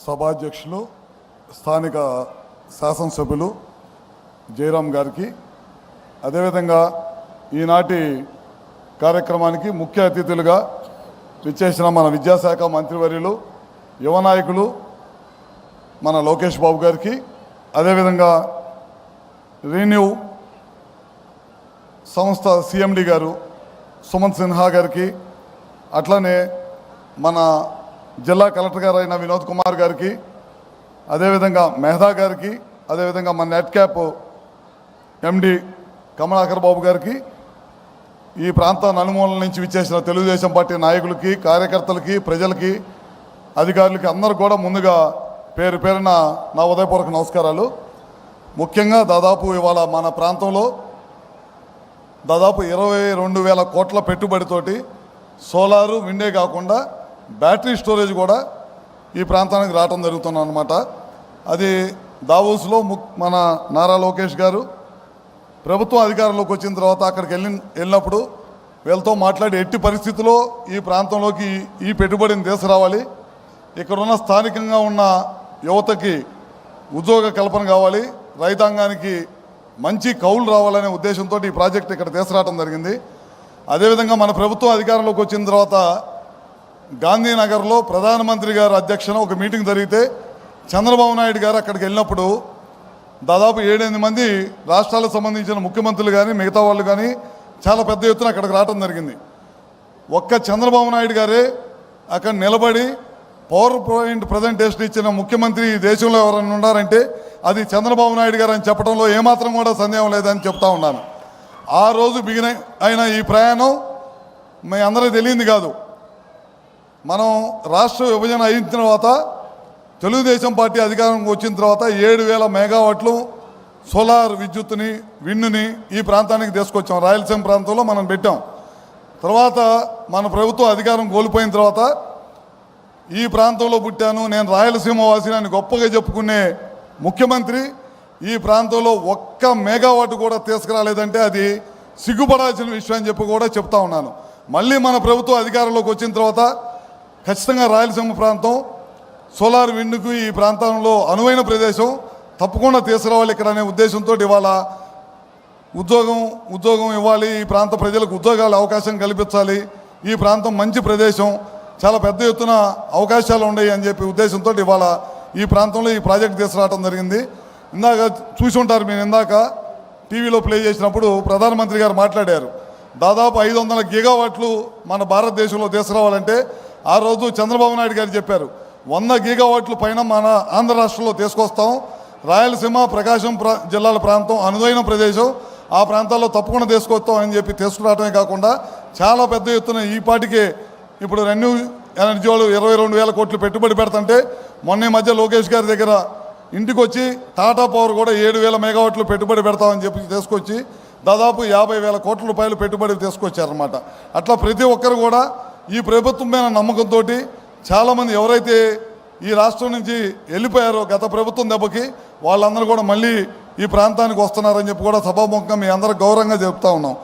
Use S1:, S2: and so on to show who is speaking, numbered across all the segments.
S1: సభాధ్యక్షులు స్థానిక శాసనసభ్యులు జయరాం గారికి, అదేవిధంగా ఈనాటి కార్యక్రమానికి ముఖ్య అతిథులుగా విచ్చేసిన మన విద్యాశాఖ మంత్రివర్యులు యువ నాయకులు మన లోకేష్ బాబు గారికి, అదేవిధంగా రీన్యూ సంస్థ సిఎండి గారు సుమంత్ సిన్హా గారికి, అట్లనే మన జిల్లా కలెక్టర్ గారు అయిన వినోద్ కుమార్ గారికి, అదేవిధంగా మెహదా గారికి, అదేవిధంగా మన నెట్ క్యాప్ ఎండి కమలాకర్ బాబు గారికి, ఈ ప్రాంత నలుమూలల నుంచి విచ్చేసిన తెలుగుదేశం పార్టీ నాయకులకి, కార్యకర్తలకి, ప్రజలకి, అధికారులకి అందరూ కూడా ముందుగా పేరు పేరున నా ఉదయపూర్వక నమస్కారాలు. ముఖ్యంగా దాదాపు ఇవాళ మన ప్రాంతంలో దాదాపు 22,000 కోట్ల పెట్టుబడితోటి సోలారు విండే కాకుండా బ్యాటరీ స్టోరేజ్ కూడా ఈ ప్రాంతానికి రావడం జరుగుతుంది అన్నమాట. అది దావోస్లో మన నారా లోకేష్ గారు ప్రభుత్వం అధికారంలోకి వచ్చిన తర్వాత అక్కడికి వెళ్ళినప్పుడు వీళ్ళతో మాట్లాడి ఎట్టి పరిస్థితుల్లో ఈ ప్రాంతంలోకి ఈ పెట్టుబడిని తీసుకురావాలి, ఇక్కడున్న స్థానికంగా ఉన్న యువతకి ఉద్యోగ కల్పన కావాలి, రైతాంగానికి మంచి కౌలు రావాలనే ఉద్దేశంతో ఈ ప్రాజెక్ట్ ఇక్కడ తీసుకురావడం జరిగింది. అదేవిధంగా మన ప్రభుత్వం అధికారంలోకి వచ్చిన తర్వాత గాంధీనగర్లో ప్రధానమంత్రి గారి అధ్యక్షన ఒక మీటింగ్ జరిగితే చంద్రబాబు నాయుడు గారు అక్కడికి వెళ్ళినప్పుడు దాదాపు 7-8 మంది రాష్ట్రాలకు సంబంధించిన ముఖ్యమంత్రులు కానీ మిగతా వాళ్ళు కానీ చాలా పెద్ద ఎత్తున అక్కడికి రావడం జరిగింది. ఒక్క చంద్రబాబు నాయుడు గారే అక్కడ నిలబడి పవర్ పాయింట్ ప్రజెంటేషన్ ఇచ్చిన ముఖ్యమంత్రి ఈ దేశంలో ఎవరైనా ఉన్నారంటే అది చంద్రబాబు నాయుడు గారు అని చెప్పడంలో ఏమాత్రం కూడా సందేహం లేదని చెప్తా ఉన్నాను. ఆ రోజు బిగిన అయిన ఈ ప్రయాణం మీ అందరికీ తెలియంది కాదు. మనం రాష్ట్ర విభజన అయిన తర్వాత తెలుగుదేశం పార్టీ అధికారంకి వచ్చిన తర్వాత 7,000 మెగావాట్లు సోలార్ విద్యుత్తుని, విండుని ఈ ప్రాంతానికి తీసుకొచ్చాం. రాయలసీమ ప్రాంతంలో మనం పెట్టాం. తర్వాత మన ప్రభుత్వం అధికారం కోల్పోయిన తర్వాత ఈ ప్రాంతంలో పుట్టాను, నేను రాయలసీమ వాసిని అని గొప్పగా చెప్పుకునే ముఖ్యమంత్రి ఈ ప్రాంతంలో ఒక్క మెగావాట్ కూడా తీసుకురాలేదంటే అది సిగ్గుపడాల్సిన విషయం అని చెప్పి కూడా చెప్తా ఉన్నాను. మళ్ళీ మన ప్రభుత్వం అధికారంలోకి వచ్చిన తర్వాత ఖచ్చితంగా రాయలసీమ ప్రాంతం సోలార్ విండుకు ఈ ప్రాంతంలో అనువైన ప్రదేశం తప్పకుండా తీసుకురావాలి ఇక్కడ అనే ఉద్దేశంతో ఇవాళ ఉద్యోగం ఇవ్వాలి, ఈ ప్రాంత ప్రజలకు ఉద్యోగాల అవకాశం కల్పించాలి, ఈ ప్రాంతం మంచి ప్రదేశం, చాలా పెద్ద ఎత్తున అవకాశాలు ఉన్నాయి అని చెప్పి ఉద్దేశంతో ఇవాళ ఈ ప్రాంతంలో ఈ ప్రాజెక్ట్ తీసుకురావడం జరిగింది. ఇందాక చూసి ఉంటారు మీరు, ఇందాక టీవీలో ప్లే చేసినప్పుడు ప్రధానమంత్రి గారు మాట్లాడారు. దాదాపు 500 గిగావాట్లు మన భారతదేశంలో తీసుకురావాలంటే ఆ రోజు చంద్రబాబు నాయుడు గారు చెప్పారు 100 గిగావాట్ల పైన మన ఆంధ్ర రాష్ట్రంలో తీసుకొస్తాం. రాయలసీమ, ప్రకాశం జిల్లాల ప్రాంతం అనువైన ప్రదేశం, ఆ ప్రాంతాల్లో తప్పకుండా తీసుకొస్తాం అని చెప్పి తీసుకురావడమే కాకుండా చాలా పెద్ద ఎత్తున ఈ పాటికే ఇప్పుడు రెన్యూ ఎనర్జీ వాళ్ళు 22,000 కోట్లు పెట్టుబడి పెడుతుంటే మొన్న మధ్య లోకేష్ గారి దగ్గర ఇంటికి వచ్చి టాటా పవర్ కూడా 7,000 మెగావాట్లు పెట్టుబడి పెడతామని చెప్పి తీసుకొచ్చి దాదాపు 50,000 కోట్ల రూపాయలు పెట్టుబడి తీసుకొచ్చారన్నమాట. అట్లా ప్రతి ఒక్కరు కూడా ఈ ప్రభుత్వం మీద నమ్మకంతో చాలామంది ఎవరైతే ఈ రాష్ట్రం నుంచి వెళ్ళిపోయారో గత ప్రభుత్వం దెబ్బకి వాళ్ళందరూ కూడా మళ్ళీ ఈ ప్రాంతానికి వస్తున్నారని చెప్పి కూడా సభాముఖంగా మీ అందరూ గౌరవంగా చెప్తా ఉన్నాం.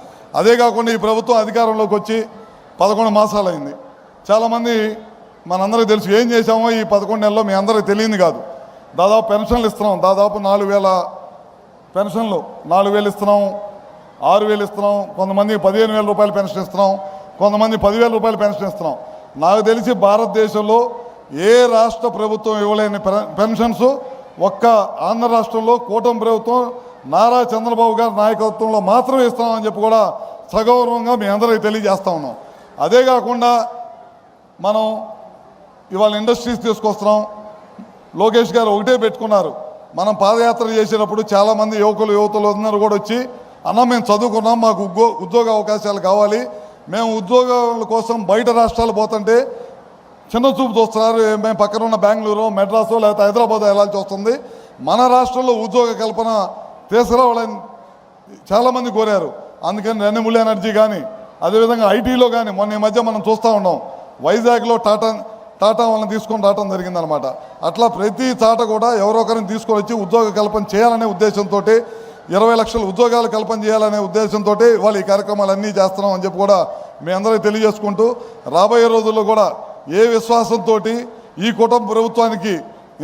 S1: అదే కాకుండా ఈ ప్రభుత్వం అధికారంలోకి వచ్చి 11 మాసాలు అయింది. చాలామంది మనందరికీ తెలుసు ఏం చేశామో ఈ 11 నెలల్లో మీ అందరికీ తెలియదు కాదు. దాదాపు పెన్షన్లు ఇస్తున్నాం, దాదాపు 4,000 పెన్షన్లు, 4,000 ఇస్తున్నాం, 6,000 ఇస్తున్నాం, కొంతమంది 15,000 రూపాయలు పెన్షన్ ఇస్తున్నాం, కొంతమంది 10,000 రూపాయలు పెన్షన్ ఇస్తున్నాం. నాకు తెలిసి భారతదేశంలో ఏ రాష్ట్ర ప్రభుత్వం ఇవ్వలేని పెన్షన్స్ ఒక్క ఆంధ్ర రాష్ట్రంలో కూటమి ప్రభుత్వం నారా చంద్రబాబు గారి నాయకత్వంలో మాత్రమే ఇస్తామని చెప్పి కూడా సగౌరవంగా మీ అందరికీ తెలియజేస్తా ఉన్నాం. అదే కాకుండా మనం ఇవాళ ఇండస్ట్రీస్ తీసుకొస్తున్నాం. లోకేష్ గారు ఒకటే పెట్టుకున్నారు, మనం పాదయాత్ర చేసేటప్పుడు చాలామంది యువతులు అందరూ కూడా వచ్చి అన్న మేము చదువుకున్నాం, మాకు ఉద్యోగ అవకాశాలు కావాలి, మేము ఉద్యోగాల కోసం బయట రాష్ట్రాలు పోతుంటే చిన్న చూపు చూస్తున్నారు, మేము పక్కన ఉన్న బెంగళూరు, మెడ్రాసు లేకపోతే హైదరాబాద్ వెళ్ళాల్సి వస్తుంది, మన రాష్ట్రంలో ఉద్యోగ కల్పన తీసుకురావాలని చాలామంది కోరారు. అందుకని రెన్యూబుల్ ఎనర్జీ కానీ అదేవిధంగా ఐటీలో కానీ మొన్న ఈ మధ్య మనం చూస్తూ ఉన్నాం, వైజాగ్లో టాటా వాళ్ళని తీసుకొని రావడం జరిగిందనమాట. అట్లా ప్రతి చాట కూడా ఎవరో ఒకరిని తీసుకొని వచ్చి ఉద్యోగ కల్పన చేయాలనే ఉద్దేశంతో 20 లక్షల ఉద్యోగాలు కల్పన చేయాలనే ఉద్దేశంతో వాళ్ళు ఈ కార్యక్రమాలన్నీ చేస్తున్నాం అని చెప్పి కూడా మీ అందరికీ తెలియజేసుకుంటూ రాబోయే రోజుల్లో కూడా ఏ విశ్వాసంతో ఈ కుటుంబ ప్రభుత్వానికి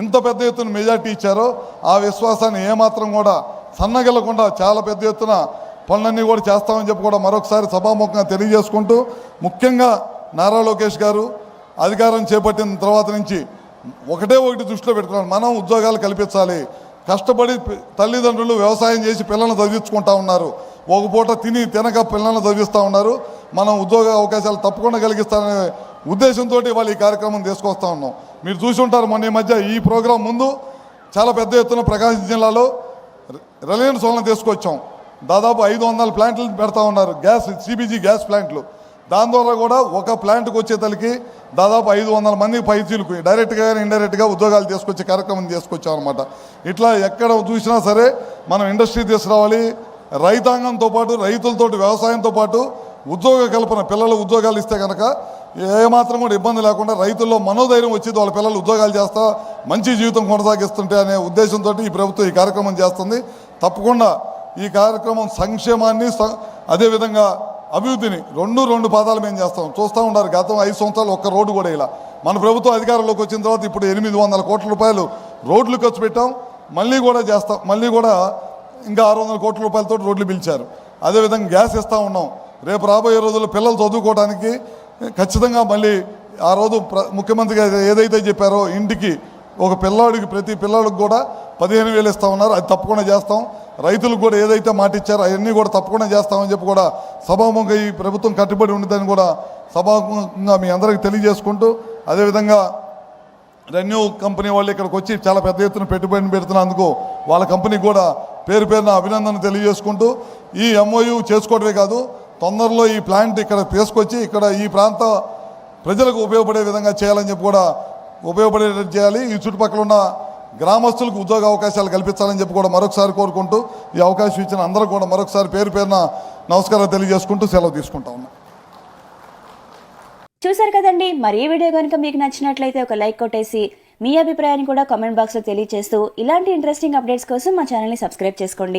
S1: ఇంత పెద్ద ఎత్తున మెజార్టీ ఇచ్చారో ఆ విశ్వాసాన్ని ఏమాత్రం కూడా సన్నగిల్లకుండా చాలా పెద్ద ఎత్తున పనులన్నీ కూడా చేస్తామని చెప్పి కూడా మరొకసారి సభాముఖంగా తెలియజేసుకుంటూ, ముఖ్యంగా నారా లోకేష్ గారు అధికారం చేపట్టిన తర్వాత నుంచి ఒకటి దృష్టిలో పెట్టుకున్నాను, మనం ఉద్యోగాలు కల్పించాలి. కష్టపడి తల్లిదండ్రులు వ్యవసాయం చేసి పిల్లల్ని చదివించుకుంటా ఉన్నారు, ఒక పూట తినక పిల్లల్ని చదివిస్తూ ఉన్నారు. మనం ఉద్యోగ అవకాశాలు తప్పకుండా కలిగిస్తారనే ఉద్దేశంతో వాళ్ళు ఈ కార్యక్రమం తీసుకొస్తా ఉన్నాం. మీరు చూసి ఉంటారు, మొన్న ఈ మధ్య ఈ ప్రోగ్రాం ముందు చాలా పెద్ద ఎత్తున ప్రకాశం జిల్లాలో రిలయన్స్ వాళ్ళని తీసుకొచ్చాం. దాదాపు 500 ప్లాంట్లు పెడతా ఉన్నారు, గ్యాస్ సిబిజీ గ్యాస్ ప్లాంట్లు. దాని ద్వారా కూడా ఒక ప్లాంట్కి వచ్చేతలకి దాదాపు 500 మంది పైచీలకు డైరెక్ట్గా కానీ ఇండైరెక్ట్గా ఉద్యోగాలు తీసుకొచ్చే కార్యక్రమం తీసుకొచ్చాం అనమాట. ఇట్లా ఎక్కడ చూసినా సరే మనం ఇండస్ట్రీ తీసుకురావాలి. రైతాంగంతో పాటు రైతులతో వ్యవసాయంతో పాటు ఉద్యోగ కల్పన, పిల్లలు ఉద్యోగాలు ఇస్తే కనుక ఏమాత్రం కూడా ఇబ్బంది లేకుండా రైతుల్లో మనోధైర్యం వచ్చి వాళ్ళ పిల్లలు ఉద్యోగాలు చేస్తా మంచి జీవితం కొనసాగిస్తుంటే అనే ఉద్దేశంతో ఈ ప్రభుత్వం ఈ కార్యక్రమం చేస్తుంది. తప్పకుండా ఈ కార్యక్రమం సంక్షేమాన్ని అదేవిధంగా అభివృద్ధిని రెండు పాదాలు మేము చేస్తాం. చూస్తూ ఉన్నారు, గతం 5 సంవత్సరాలు ఒక్క రోడ్డు కూడా ఇలా. మన ప్రభుత్వం అధికారంలోకి వచ్చిన తర్వాత ఇప్పుడు 800 కోట్ల రూపాయలు రోడ్లు ఖర్చు పెట్టాం. మళ్ళీ కూడా చేస్తాం, మళ్ళీ కూడా ఇంకా 600 కోట్ల రూపాయలతో రోడ్లు పిలిచారు. అదేవిధంగా గ్యాస్ ఇస్తూ ఉన్నాం. రేపు రాబోయే రోజుల్లో పిల్లలు చదువుకోవడానికి ఖచ్చితంగా మళ్ళీ ఆ రోజు ముఖ్యమంత్రి గారు ఏదైతే చెప్పారో ఇంటికి ఒక పిల్లాడికి ప్రతి పిల్లాడికి కూడా 15,000 ఇస్తూ ఉన్నారు, అది తప్పకుండా చేస్తాం. రైతులకు కూడా ఏదైతే మాట ఇచ్చారో అవన్నీ కూడా తప్పకుండా చేస్తామని చెప్పి కూడా సభాముఖంగా ఈ ప్రభుత్వం కట్టుబడి ఉండదని కూడా సభాముఖంగా మీ అందరికీ తెలియజేసుకుంటూ, అదేవిధంగా రెన్యూ కంపెనీ వాళ్ళు ఇక్కడికి వచ్చి చాలా పెద్ద ఎత్తున పెట్టుబడిని పెడుతున్నందుకు వాళ్ళ కంపెనీకి కూడా పేరున అభినందన తెలియజేసుకుంటూ, ఈ ఎంఓయూ చేసుకోవడమే కాదు, తొందరలో ఈ ప్లాంట్ ఇక్కడ తీసుకొచ్చి ఇక్కడ ఈ ప్రాంత ప్రజలకు ఉపయోగపడే విధంగా చేయాలని చెప్పి కూడా ఉపయోగపడేటట్టు చేయాలి. ఈ చుట్టుపక్కల ఉన్న గ్రామస్తులకు ఉద్యోగ అవకాశాలు కల్పించాలని చెప్పి కూడా మరొకసారి కోరుకుంటూ, ఈ అవకాశం ఇచ్చిన అందరూ కూడా మరొకసారి పేరున నమస్కారాలు తెలియజేసుకుంటూ సెలవు తీసుకుంటా ఉన్నా.
S2: చూసారు కదండి, మరి ఈ వీడియో కనుక మీకు నచ్చినట్లయితే ఒక లైక్ కొట్టేసి మీ అభిప్రాయాన్ని కూడా కామెంట్ బాక్స్లో తెలియజేస్తూ ఇలాంటి ఇంట్రెస్టింగ్ అప్డేట్స్ కోసం మా ఛానల్ని సబ్స్క్రైబ్ చేసుకోండి.